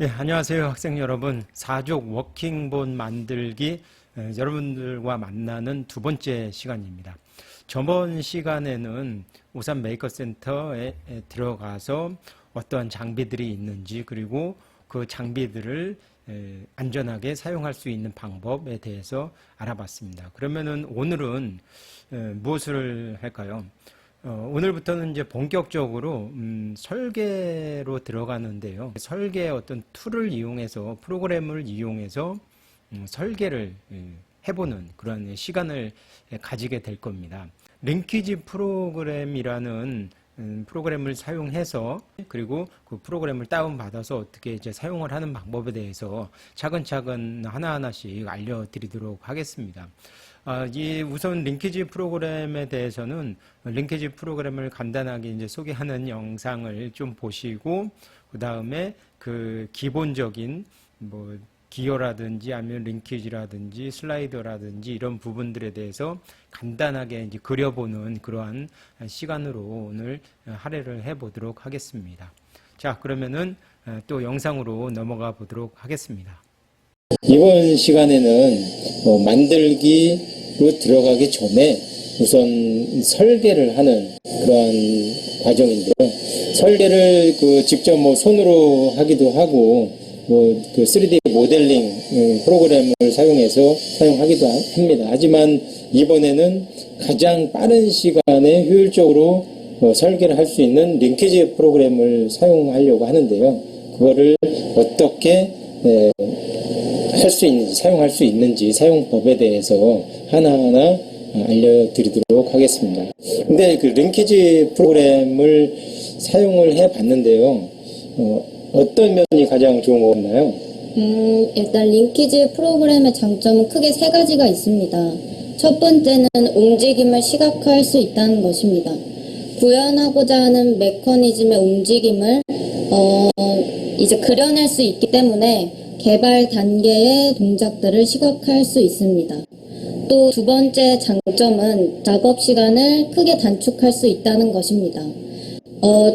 네, 안녕하세요 학생 여러분. 사족 워킹본 만들기 여러분들과 만나는 두 번째 시간입니다. 저번 시간에는 우산 메이커 센터에 들어가서 어떠한 장비들이 있는지, 그리고 그 장비들을 안전하게 사용할 수 있는 방법에 대해서 알아봤습니다. 그러면은 오늘은 무엇을 할까요? 오늘부터는 이제 본격적으로 설계로 들어가는데요. 설계의 어떤 툴을 이용해서, 프로그램을 이용해서 설계를 해보는 그런 시간을 가지게 될 겁니다. 링키지 프로그램이라는 프로그램을 사용해서, 그리고 그 프로그램을 다운받아서 어떻게 이제 사용을 하는 방법에 대해서 차근차근 하나하나씩 알려드리도록 하겠습니다. 우선 링키지 프로그램에 대해서는 링키지 프로그램을 간단하게 이제 소개하는 영상을 좀 보시고, 그 다음에 그 기본적인 기어라든지 아니면 링키지라든지 슬라이더라든지 이런 부분들에 대해서 간단하게 이제 그려보는 그러한 시간으로 오늘 할애를 해보도록 하겠습니다. 자, 그러면은 또 영상으로 넘어가 보도록 하겠습니다. 이번 시간에는 만들기로 들어가기 전에 우선 설계를 하는 그러한 과정인데요. 설계를 직접 손으로 하기도 하고, 그 3D 모델링 프로그램을 사용하기도 합니다. 하지만 이번에는 가장 빠른 시간에 효율적으로 설계를 할 수 있는 링키지 프로그램을 사용하려고 하는데요. 그거를 어떻게 사용할 수 있는지 사용법에 대해서 하나하나 알려드리도록 하겠습니다. 근데 그 링키지 프로그램을 사용을 해 봤는데요. 어떤 면이 가장 좋은 것 같나요? 일단 링키지 프로그램의 장점은 크게 세 가지가 있습니다. 첫 번째는 움직임을 시각화할 수 있다는 것입니다. 구현하고자 하는 메커니즘의 움직임을 이제 그려낼 수 있기 때문에 개발 단계의 동작들을 시각화할 수 있습니다. 또 두 번째 장점은 작업 시간을 크게 단축할 수 있다는 것입니다.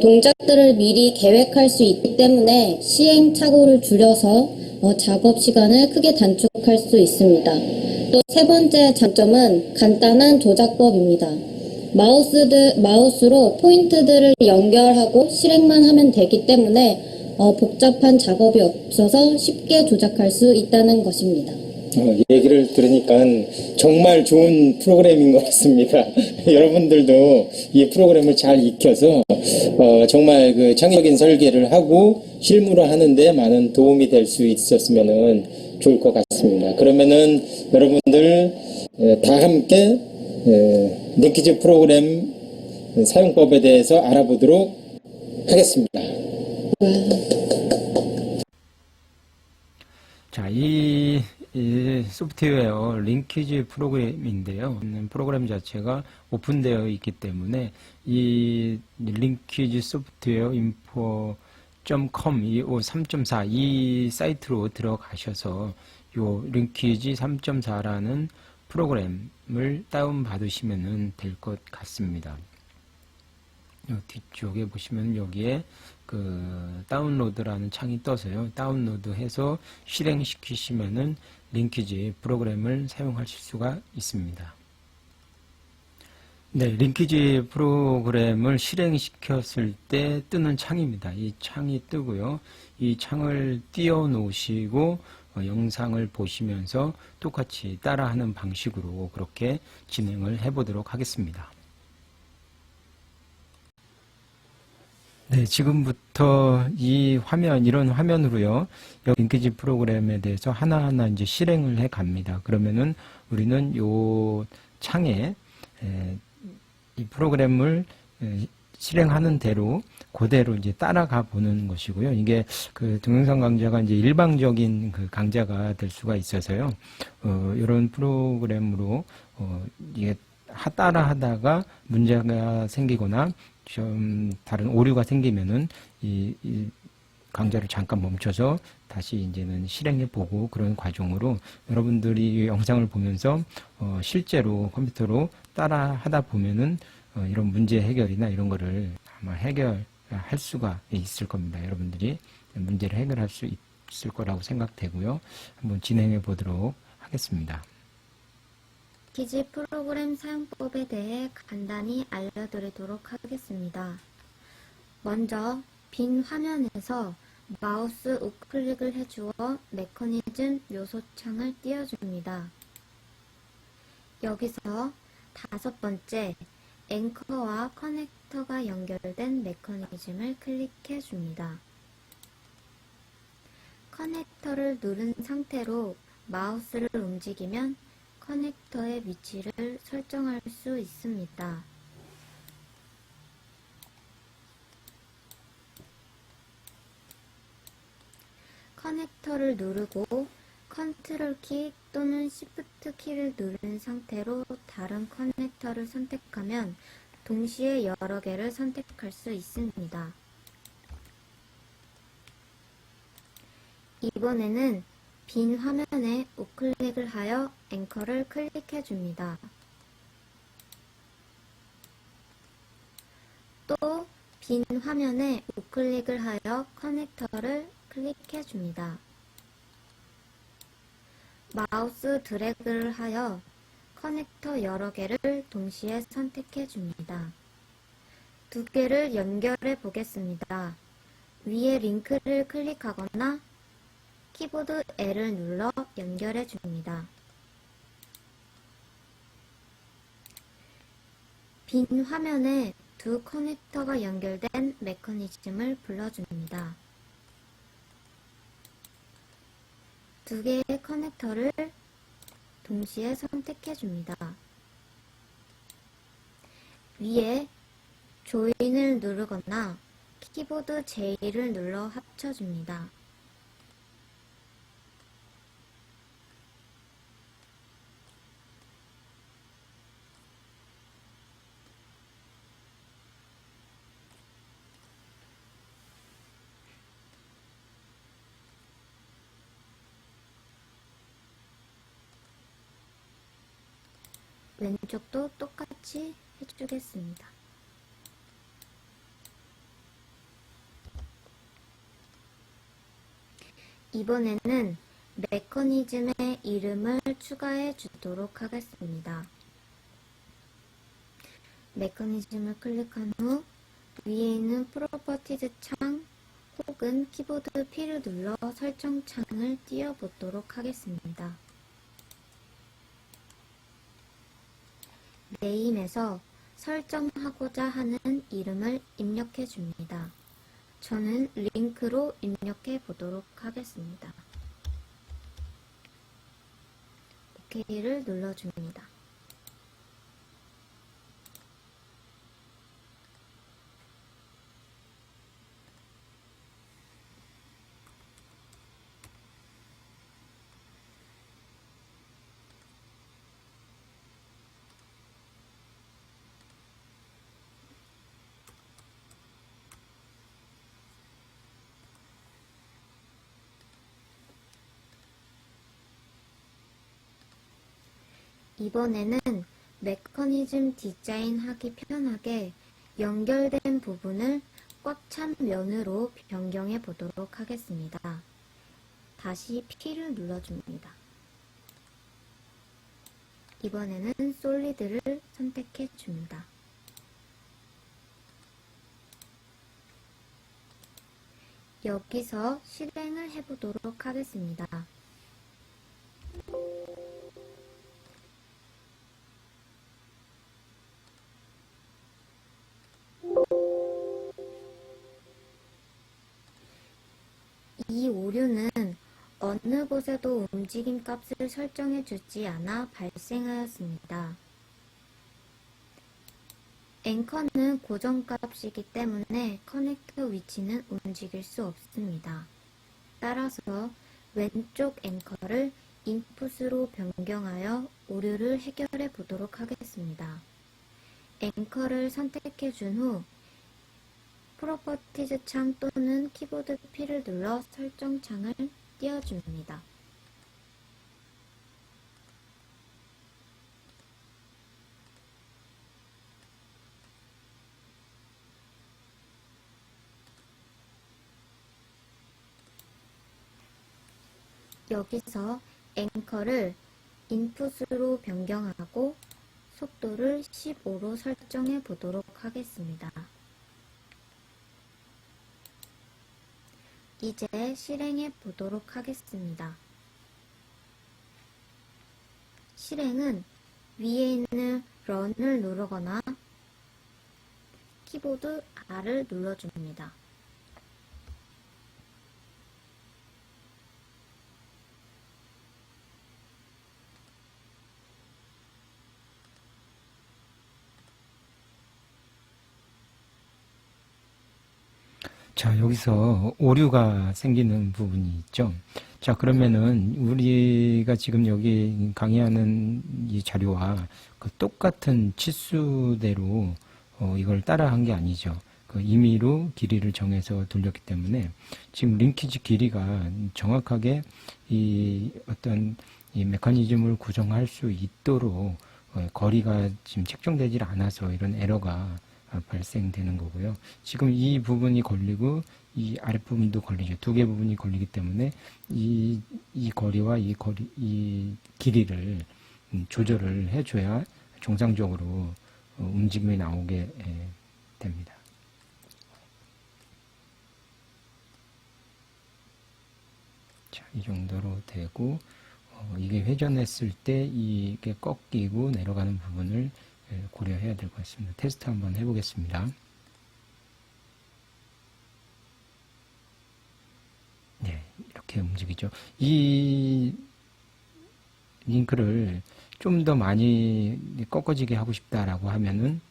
동작들을 미리 계획할 수 있기 때문에 시행착오를 줄여서 작업 시간을 크게 단축할 수 있습니다. 또 세 번째 장점은 간단한 조작법입니다. 마우스로 포인트들을 연결하고 실행만 하면 되기 때문에 복잡한 작업이 없어서 쉽게 조작할 수 있다는 것입니다. 얘기를 들으니까 정말 좋은 프로그램인 것 같습니다. 여러분들도 이 프로그램을 잘 익혀서 정말 그 창의적인 설계를 하고 실무화하는데 많은 도움이 될 수 있었으면 좋을 것 같습니다. 그러면은 여러분들 다 함께 링키지 프로그램 사용법에 대해서 알아보도록 하겠습니다. 자, 이 소프트웨어 링키지 프로그램인데요. 프로그램 자체가 오픈되어 있기 때문에 이 링키지 소프트웨어 info.com 이 3.4 이 사이트로 들어가셔서 요 링키지 3.4라는 프로그램을 다운 받으시면 될 것 같습니다. 뒤쪽에 보시면 여기에 그 다운로드라는 창이 떠서요. 다운로드해서 실행시키시면은 링키지 프로그램을 사용하실 수가 있습니다. 네, 링키지 프로그램을 실행시켰을 때 뜨는 창입니다. 이 창이 뜨고요. 이 창을 띄워 놓으시고 영상을 보시면서 똑같이 따라하는 방식으로 그렇게 진행을 해 보도록 하겠습니다. 네, 지금부터 이런 화면으로요, 여기 링키지 프로그램에 대해서 하나하나 이제 실행을 해 갑니다. 그러면은 우리는 요 창에 이 프로그램을 실행하는 대로 그대로 이제 따라가 보는 것이고요. 이게 그 동영상 강좌가 이제 일방적인 그 강좌가 될 수가 있어서요. 이런 프로그램으로 이게 따라 하다가 문제가 생기거나 좀 다른 오류가 생기면은 이 강좌를 잠깐 멈춰서 다시 이제는 실행해 보고 그런 과정으로 여러분들이 이 영상을 보면서 실제로 컴퓨터로 따라 하다 보면은 이런 문제 해결이나 이런 거를 아마 해결할 수가 있을 겁니다. 여러분들이 문제를 해결할 수 있을 거라고 생각되고요. 한번 진행해 보도록 하겠습니다. 링키지 프로그램 사용법에 대해 간단히 알려드리도록 하겠습니다. 먼저 빈 화면에서 마우스 우클릭을 해주어 메커니즘 요소 창을 띄워줍니다. 여기서 5번째 앵커와 커넥터가 연결된 메커니즘을 클릭해 줍니다. 커넥터를 누른 상태로 마우스를 움직이면 커넥터의 위치를 설정할 수 있습니다. 커넥터를 누르고 컨트롤 키 또는 시프트 키를 누른 상태로 다른 커넥터를 선택하면 동시에 여러 개를 선택할 수 있습니다. 이번에는 빈 화면에 우클릭을 하여 앵커를 클릭해 줍니다. 또 빈 화면에 우클릭을 하여 커넥터를 클릭해 줍니다. 마우스 드래그를 하여 커넥터 여러 개를 동시에 선택해 줍니다. 두 개를 연결해 보겠습니다. 위에 링크를 클릭하거나 키보드 L을 눌러 연결해 줍니다. 빈 화면에 두 커넥터가 연결된 메커니즘을 불러줍니다. 두 개의 커넥터를 동시에 선택해 줍니다. 위에 조인을 누르거나 키보드 J를 눌러 합쳐줍니다. 왼쪽도 똑같이 해주겠습니다. 이번에는 메커니즘의 이름을 추가해 주도록 하겠습니다. 메커니즘을 클릭한 후 위에 있는 프로퍼티즈 창 혹은 키보드 P를 눌러 설정 창을 띄워보도록 하겠습니다. 네임에서 설정하고자 하는 이름을 입력해 줍니다. 저는 링크로 입력해 보도록 하겠습니다. OK를 눌러줍니다. 이번에는 메커니즘 디자인하기 편하게 연결된 부분을 꽉 찬 면으로 변경해 보도록 하겠습니다. 다시 P를 눌러줍니다. 이번에는 솔리드를 선택해 줍니다. 여기서 실행을 해보도록 하겠습니다. 이 오류는 어느 곳에도 움직임 값을 설정해 주지 않아 발생하였습니다. 앵커는 고정값이기 때문에 커넥터 위치는 움직일 수 없습니다. 따라서 왼쪽 앵커를 인풋으로 변경하여 오류를 해결해 보도록 하겠습니다. 앵커를 선택해 준 후 프로퍼티즈 창 또는 키보드 P를 눌러 설정 창을 띄워줍니다. 여기서 앵커를 인풋으로 변경하고 속도를 15로 설정해 보도록 하겠습니다. 이제 실행해 보도록 하겠습니다. 실행은 위에 있는 run을 누르거나 키보드 R을 눌러줍니다. 자, 여기서 오류가 생기는 부분이 있죠. 자, 그러면은 우리가 지금 여기 강의하는 이 자료와 그 똑같은 치수대로 이걸 따라한 게 아니죠. 그 임의로 길이를 정해서 돌렸기 때문에 지금 링키지 길이가 정확하게 이 어떤 이 메커니즘을 구성할 수 있도록 거리가 지금 책정되질 않아서 이런 에러가 발생되는 거고요. 지금 이 부분이 걸리고 이 아랫부분도 걸리죠. 두 개 부분이 걸리기 때문에 이 거리와 이 길이를 조절을 해줘야 정상적으로 움직임이 나오게 됩니다. 자, 이 정도로 되고 이게 회전했을 때 이게 꺾이고 내려가는 부분을 고려해야 될 것 같습니다. 테스트 한번 해보겠습니다. 네, 이렇게 움직이죠. 이 링크를 좀 더 많이 꺾어지게 하고 싶다라고 하면은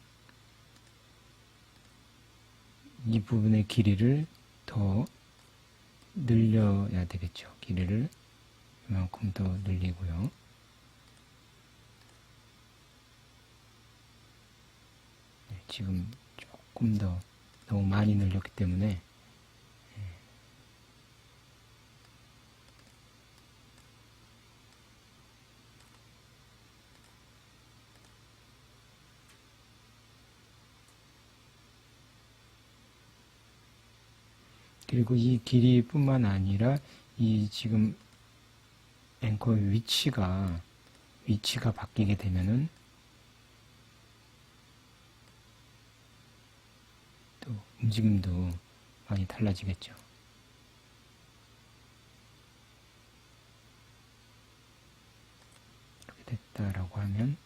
이 부분의 길이를 더 늘려야 되겠죠. 길이를 이만큼 더 늘리고요. 네, 지금 조금 더 너무 많이 늘렸기 때문에 그리고 이 길이뿐만 아니라 이 지금 앵커의 위치가 바뀌게 되면은 또 움직임도 많이 달라지겠죠. 이렇게 됐다라고 하면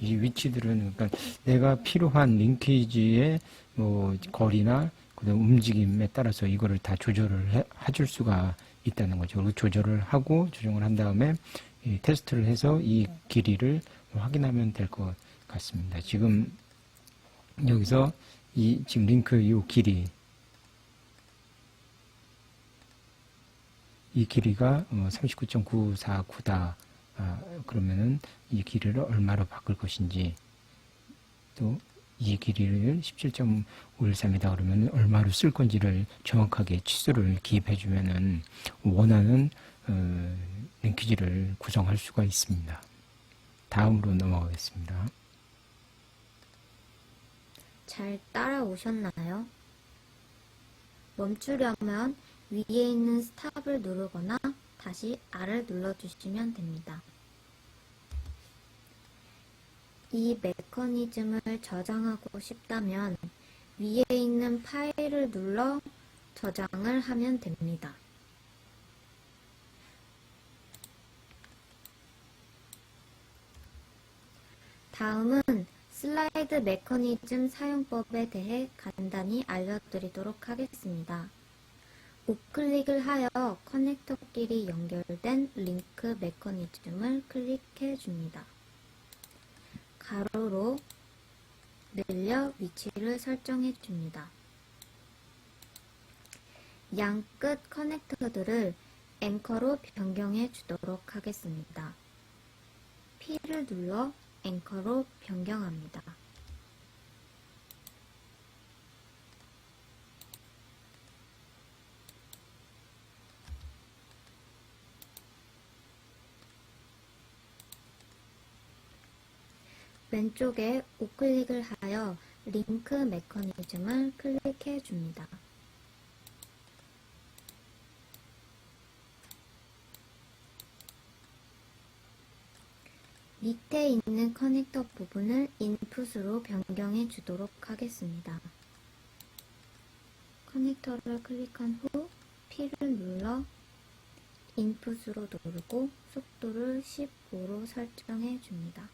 이 위치들은 그러니까 내가 필요한 링키지의 뭐 거리나 그다음 움직임에 따라서 이거를 다 조절을 해줄 수가 있다는 거죠. 그리고 조절을 하고 조정을 한 다음에 이 테스트를 해서 이 길이를 확인하면 될 것 같습니다. 지금 여기서 이 지금 링크 이 길이 이 길이가 39.949다. 그러면은 이 길이를 얼마로 바꿀 것인지, 또 이 길이를 17.513이다 그러면 얼마로 쓸 건지를 정확하게 치수를 기입해 주면은 원하는 링키지를 구성할 수가 있습니다. 다음으로 넘어가겠습니다. 잘 따라오셨나요? 멈추려면 위에 있는 스탑을 누르거나 다시 R을 눌러주시면 됩니다. 이 메커니즘을 저장하고 싶다면 위에 있는 파일을 눌러 저장을 하면 됩니다. 다음은 슬라이드 메커니즘 사용법에 대해 간단히 알려드리도록 하겠습니다. 우클릭을 하여 커넥터끼리 연결된 링크 메커니즘을 클릭해 줍니다. 가로로 늘려 위치를 설정해 줍니다. 양 끝 커넥터들을 앵커로 변경해 주도록 하겠습니다. P를 눌러 앵커로 변경합니다. 왼쪽에 우클릭을 하여 링크 메커니즘을 클릭해 줍니다. 밑에 있는 커넥터 부분을 인풋으로 변경해 주도록 하겠습니다. 커넥터를 클릭한 후 P를 눌러 인풋으로 누르고 속도를 15로 설정해 줍니다.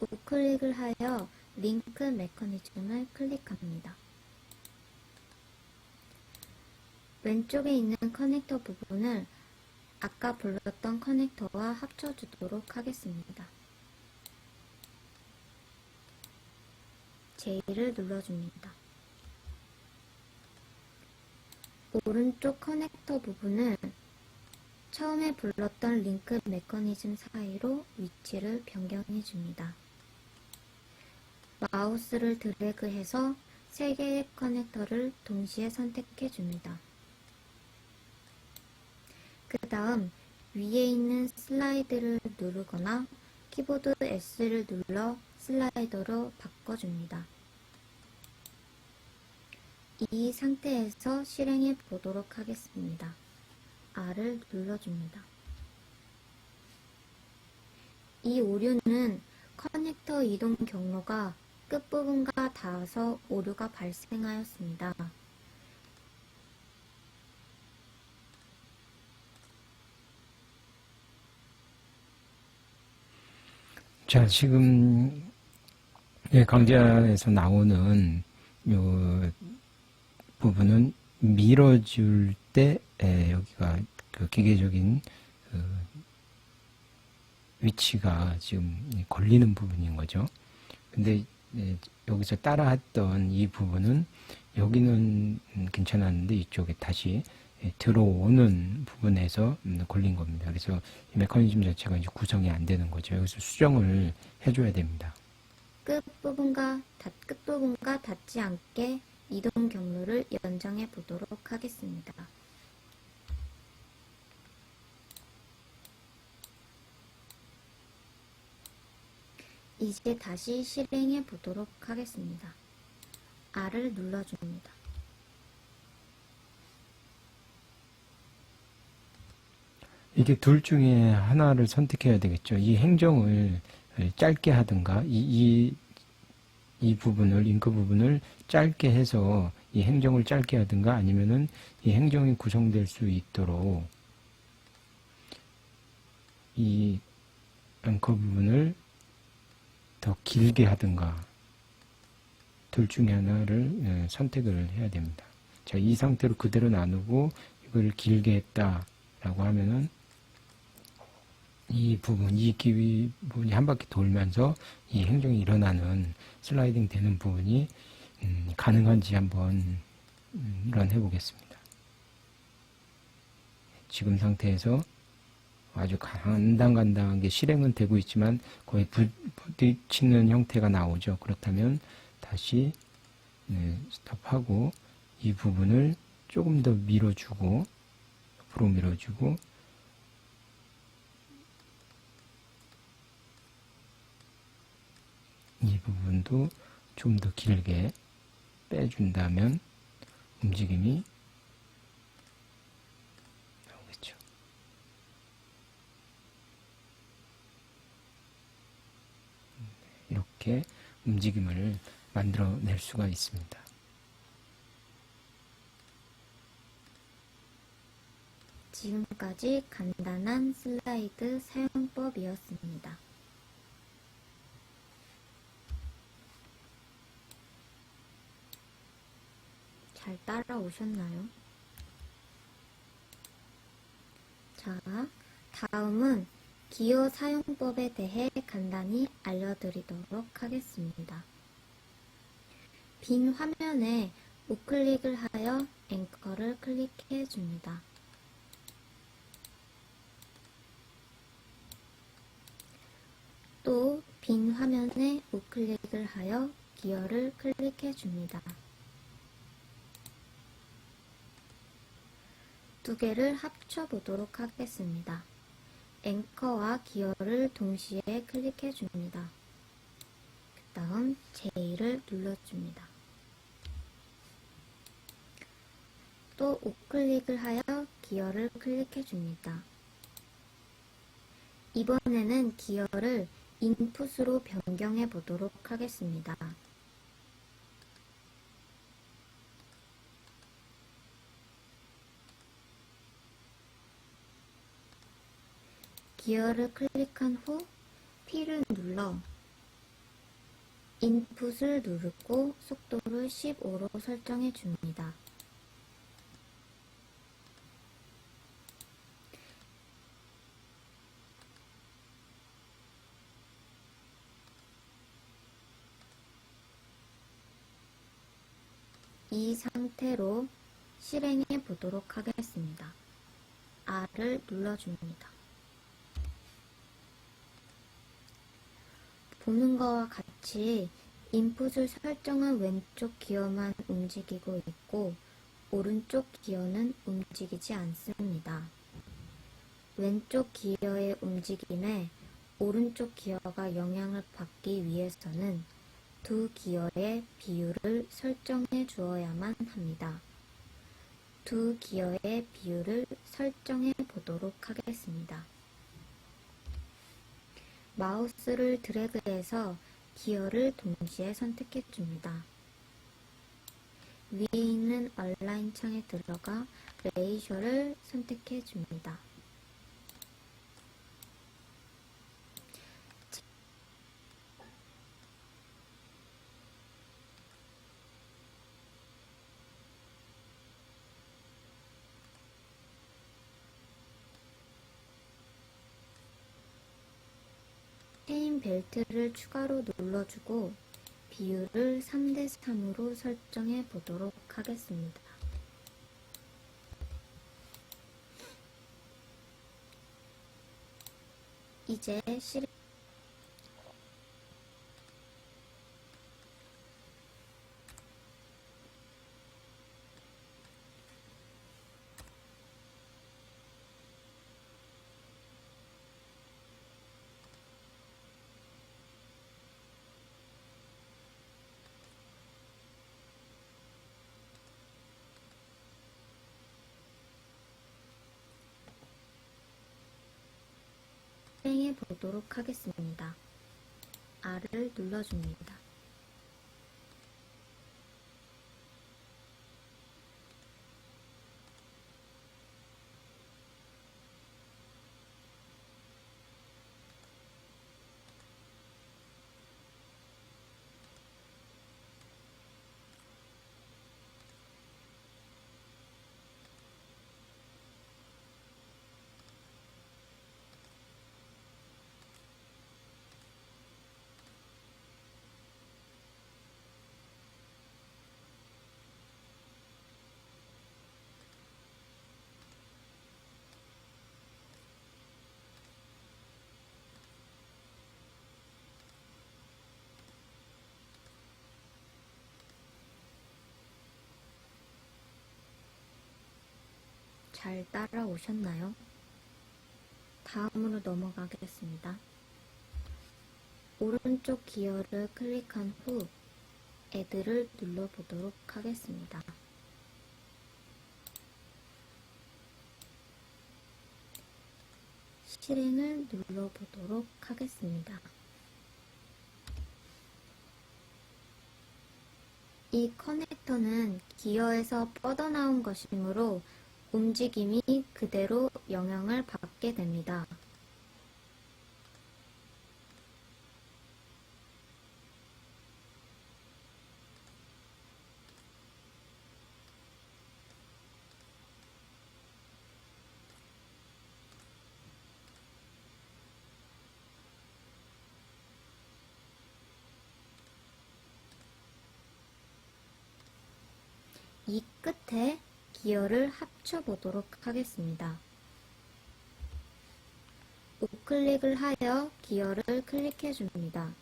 우클릭을 하여 링크 메커니즘을 클릭합니다. 왼쪽에 있는 커넥터 부분을 아까 불렀던 커넥터와 합쳐주도록 하겠습니다. J를 눌러줍니다. 오른쪽 커넥터 부분을 처음에 불렀던 링크 메커니즘 사이로 위치를 변경해 줍니다. 마우스를 드래그해서 3개의 커넥터를 동시에 선택해 줍니다. 그 다음 위에 있는 슬라이드를 누르거나 키보드 S를 눌러 슬라이더로 바꿔줍니다. 이 상태에서 실행해 보도록 하겠습니다. R을 눌러줍니다. 이 오류는 커넥터 이동 경로가 끝부분과 닿아서 오류가 발생하였습니다. 자, 지금 강좌에서 나오는 요 부분은 밀어줄 때 여기가 그 기계적인 위치가 지금 걸리는 부분인 거죠. 근데 여기서 따라했던 이 부분은 여기는 괜찮았는데 이쪽에 다시 들어오는 부분에서 걸린 겁니다. 그래서 이 메커니즘 자체가 이제 구성이 안 되는 거죠. 여기서 수정을 해줘야 됩니다. 끝부분과 닿지 않게 이동 경로를 연장해 보도록 하겠습니다. 이제 다시 실행해 보도록 하겠습니다. R을 눌러줍니다. 이게 둘 중에 하나를 선택해야 되겠죠. 이 행정을 짧게 하든가 이 부분을 링크 부분을 짧게 해서 이 행정을 짧게 하든가 아니면은 이 행정이 구성될 수 있도록 이 앵커 부분을 더 길게 하든가 둘 중에 하나를 선택을 해야 됩니다. 자, 이 상태로 그대로 나누고 이걸 길게 했다라고 하면은 이 부분, 이 기위 부분이 한 바퀴 돌면서 이 행정이 일어나는 슬라이딩 되는 부분이 가능한지 한번 런 해보겠습니다. 지금 상태에서 아주 간당간당하게 실행은 되고 있지만 거의 부딪히는 형태가 나오죠. 그렇다면 다시 스톱하고 이 부분을 조금 더 밀어주고 옆으로 밀어주고 이 부분도 좀 더 길게 빼준다면 움직임이 나오겠죠. 이렇게 움직임을 만들어낼 수가 있습니다. 지금까지 간단한 슬라이드 사용법이었습니다. 잘 따라오셨나요? 자, 다음은 기호 사용법에 대해 간단히 알려드리도록 하겠습니다. 빈 화면에 우클릭을 하여 앵커를 클릭해 줍니다. 또 빈 화면에 우클릭을 하여 기어를 클릭해 줍니다. 두 개를 합쳐 보도록 하겠습니다. 앵커와 기어를 동시에 클릭해 줍니다. 그 다음 J를 눌러줍니다. 또 우클릭을 하여 기어를 클릭해 줍니다. 이번에는 기어를 인풋으로 변경해 보도록 하겠습니다. 기어를 클릭한 후 P를 눌러 인풋을 누르고 속도를 15로 설정해 줍니다. 이 상태로 실행해 보도록 하겠습니다. R을 눌러줍니다. 보는 것과 같이 인풋을 설정한 왼쪽 기어만 움직이고 있고 오른쪽 기어는 움직이지 않습니다. 왼쪽 기어의 움직임에 오른쪽 기어가 영향을 받기 위해서는 두 기어의 비율을 설정해 주어야만 합니다. 두 기어의 비율을 설정해 보도록 하겠습니다. 마우스를 드래그해서 기어를 동시에 선택해 줍니다. 위에 있는 얼라인 창에 들어가 레이셔를 선택해 줍니다. 체인 벨트를 추가로 눌러주고 비율을 3:3으로 설정해 보도록 하겠습니다. 이제 실행 실행해 보도록 하겠습니다. R을 눌러줍니다. 잘 따라오셨나요? 다음으로 넘어가겠습니다. 오른쪽 기어를 클릭한 후 Add를 눌러보도록 하겠습니다. 실행을 눌러보도록 하겠습니다. 이 커넥터는 기어에서 뻗어나온 것이므로 움직임이 그대로 영향을 받게 됩니다. 이 끝에 기어를 합쳐 보도록 하겠습니다. 우클릭을 하여 기어를 클릭해 줍니다.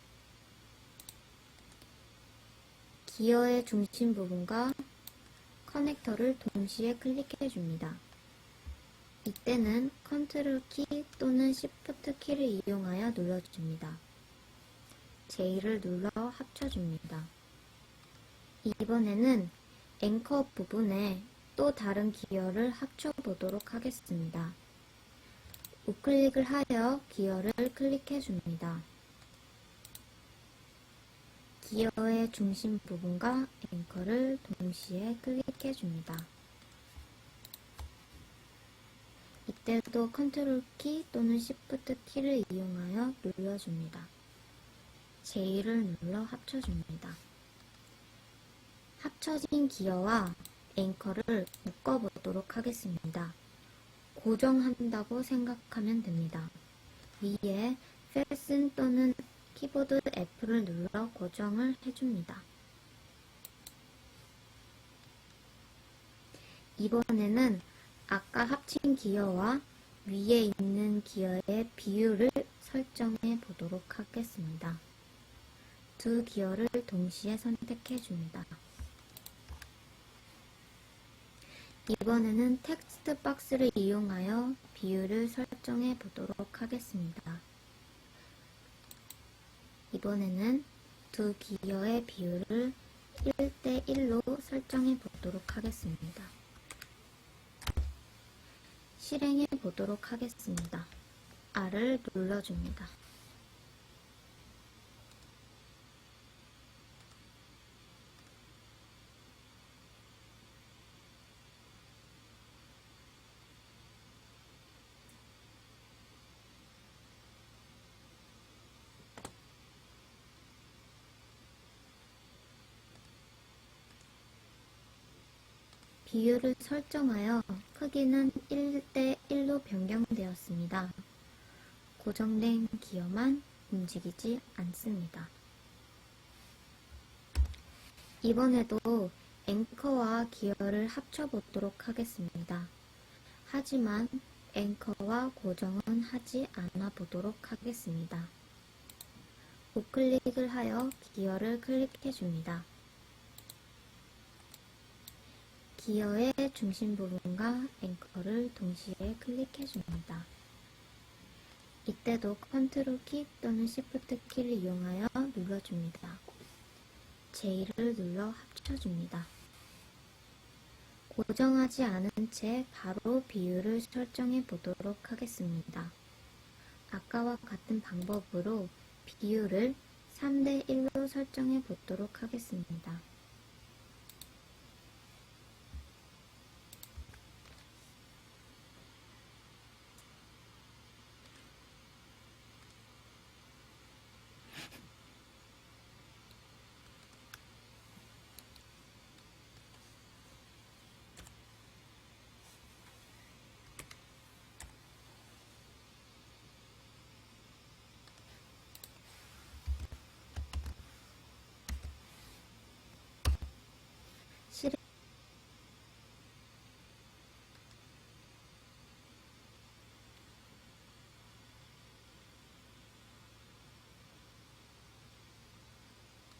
기어의 중심 부분과 커넥터를 동시에 클릭해 줍니다. 이때는 컨트롤 키 또는 시프트 키를 이용하여 눌러줍니다. J를 눌러 합쳐줍니다. 이번에는 앵커 부분에 또 다른 기어를 합쳐보도록 하겠습니다. 우클릭을 하여 기어를 클릭해 줍니다. 기어의 중심 부분과 앵커를 동시에 클릭해 줍니다. 이때도 컨트롤 키 또는 시프트 키를 이용하여 눌러줍니다. J를 눌러 합쳐줍니다. 합쳐진 기어와 앵커를 묶어보도록 하겠습니다. 고정한다고 생각하면 됩니다. 위에 Fasten 또는 키보드 F를 눌러 고정을 해줍니다. 이번에는 아까 합친 기어와 위에 있는 기어의 비율을 설정해 보도록 하겠습니다. 두 기어를 동시에 선택해 줍니다. 이번에는 텍스트 박스를 이용하여 비율을 설정해 보도록 하겠습니다. 이번에는 두 기어의 비율을 1:1로 설정해 보도록 하겠습니다. 실행해 보도록 하겠습니다. R을 눌러줍니다. 비율을 설정하여 크기는 1:1로 변경되었습니다. 고정된 기어만 움직이지 않습니다. 이번에도 앵커와 기어를 합쳐보도록 하겠습니다. 하지만 앵커와 고정은 하지 않아 보도록 하겠습니다. 우클릭을 하여 기어를 클릭해 줍니다. 기어의 중심 부분과 앵커를 동시에 클릭해 줍니다. 이때도 컨트롤 키 또는 시프트 키를 이용하여 눌러줍니다. J를 눌러 합쳐줍니다. 고정하지 않은 채 바로 비율을 설정해 보도록 하겠습니다. 아까와 같은 방법으로 비율을 3:1로 설정해 보도록 하겠습니다.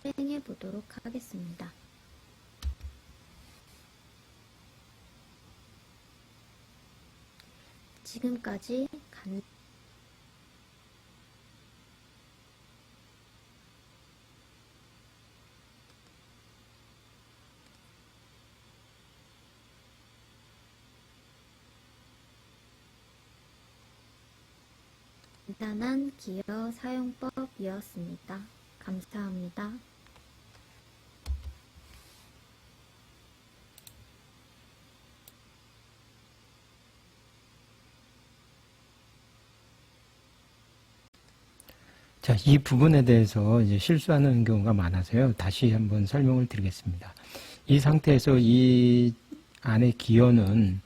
실행해 보도록 하겠습니다. 지금까지 간단한 기어 사용법이었습니다. 감사합니다. 자, 이 부분에 대해서 이제 실수하는 경우가 많아서요. 다시 한번 설명을 드리겠습니다. 이 상태에서 이 안에 기어는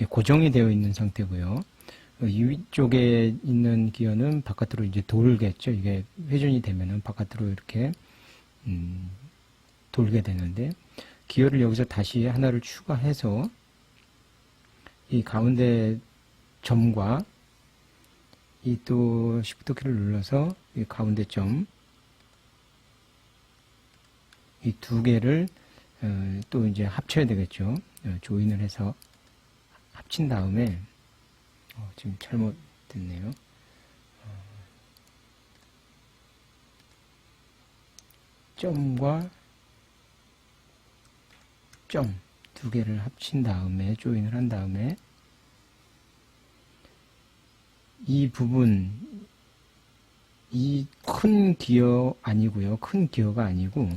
고정이 되어 있는 상태고요. 이 위쪽에 있는 기어는 바깥으로 이제 돌겠죠. 이게 회전이 되면은 바깥으로 이렇게 돌게 되는데, 기어를 여기서 다시 하나를 추가해서 이 가운데 점과 이 또 Shift 키를 눌러서 이 가운데 점, 이 두 개를 또 이제 합쳐야 되겠죠. 조인을 해서 합친 다음에 지금 잘못됐네요. 점과 점 두 개를 합친 다음에 조인을 한 다음에 이 부분 이 큰 기어 아니고요. 큰 기어가 아니고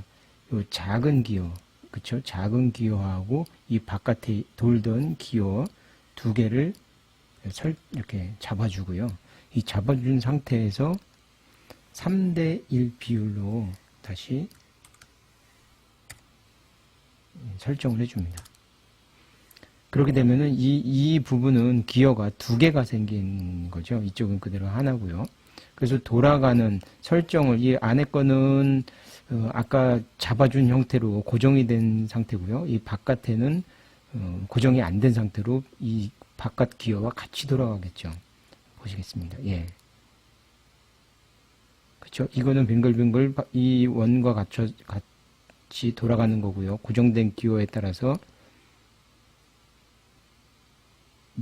요 작은 기어 그쵸? 작은 기어하고 이 바깥에 돌던 기어 두 개를 이렇게 잡아주고요. 이 잡아준 상태에서 3대1 비율로 다시 설정을 해줍니다. 그렇게 되면은 이 부분은 기어가 두 개가 생긴 거죠. 이쪽은 그대로 하나고요. 그래서 돌아가는 설정을 이 안에 거는 아까 잡아준 형태로 고정이 된 상태고요. 이 바깥에는 고정이 안 된 상태로 이 바깥 기어와 같이 돌아가겠죠. 보시겠습니다. 예. 그렇죠. 이거는 빙글빙글 이 원과 같이 돌아가는 거고요. 고정된 기어에 따라서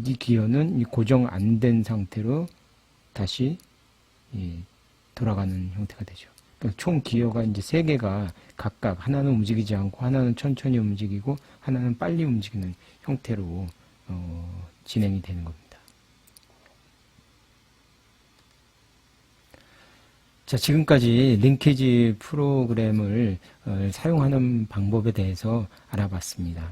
이 기어는 이 고정 안 된 상태로 다시 돌아가는 형태가 되죠. 그러니까 총 기어가 이제 세 개가 각각 하나는 움직이지 않고 하나는 천천히 움직이고 하나는 빨리 움직이는 형태로 진행이 되는 겁니다. 자, 지금까지 링키지 프로그램을 사용하는 방법에 대해서 알아봤습니다.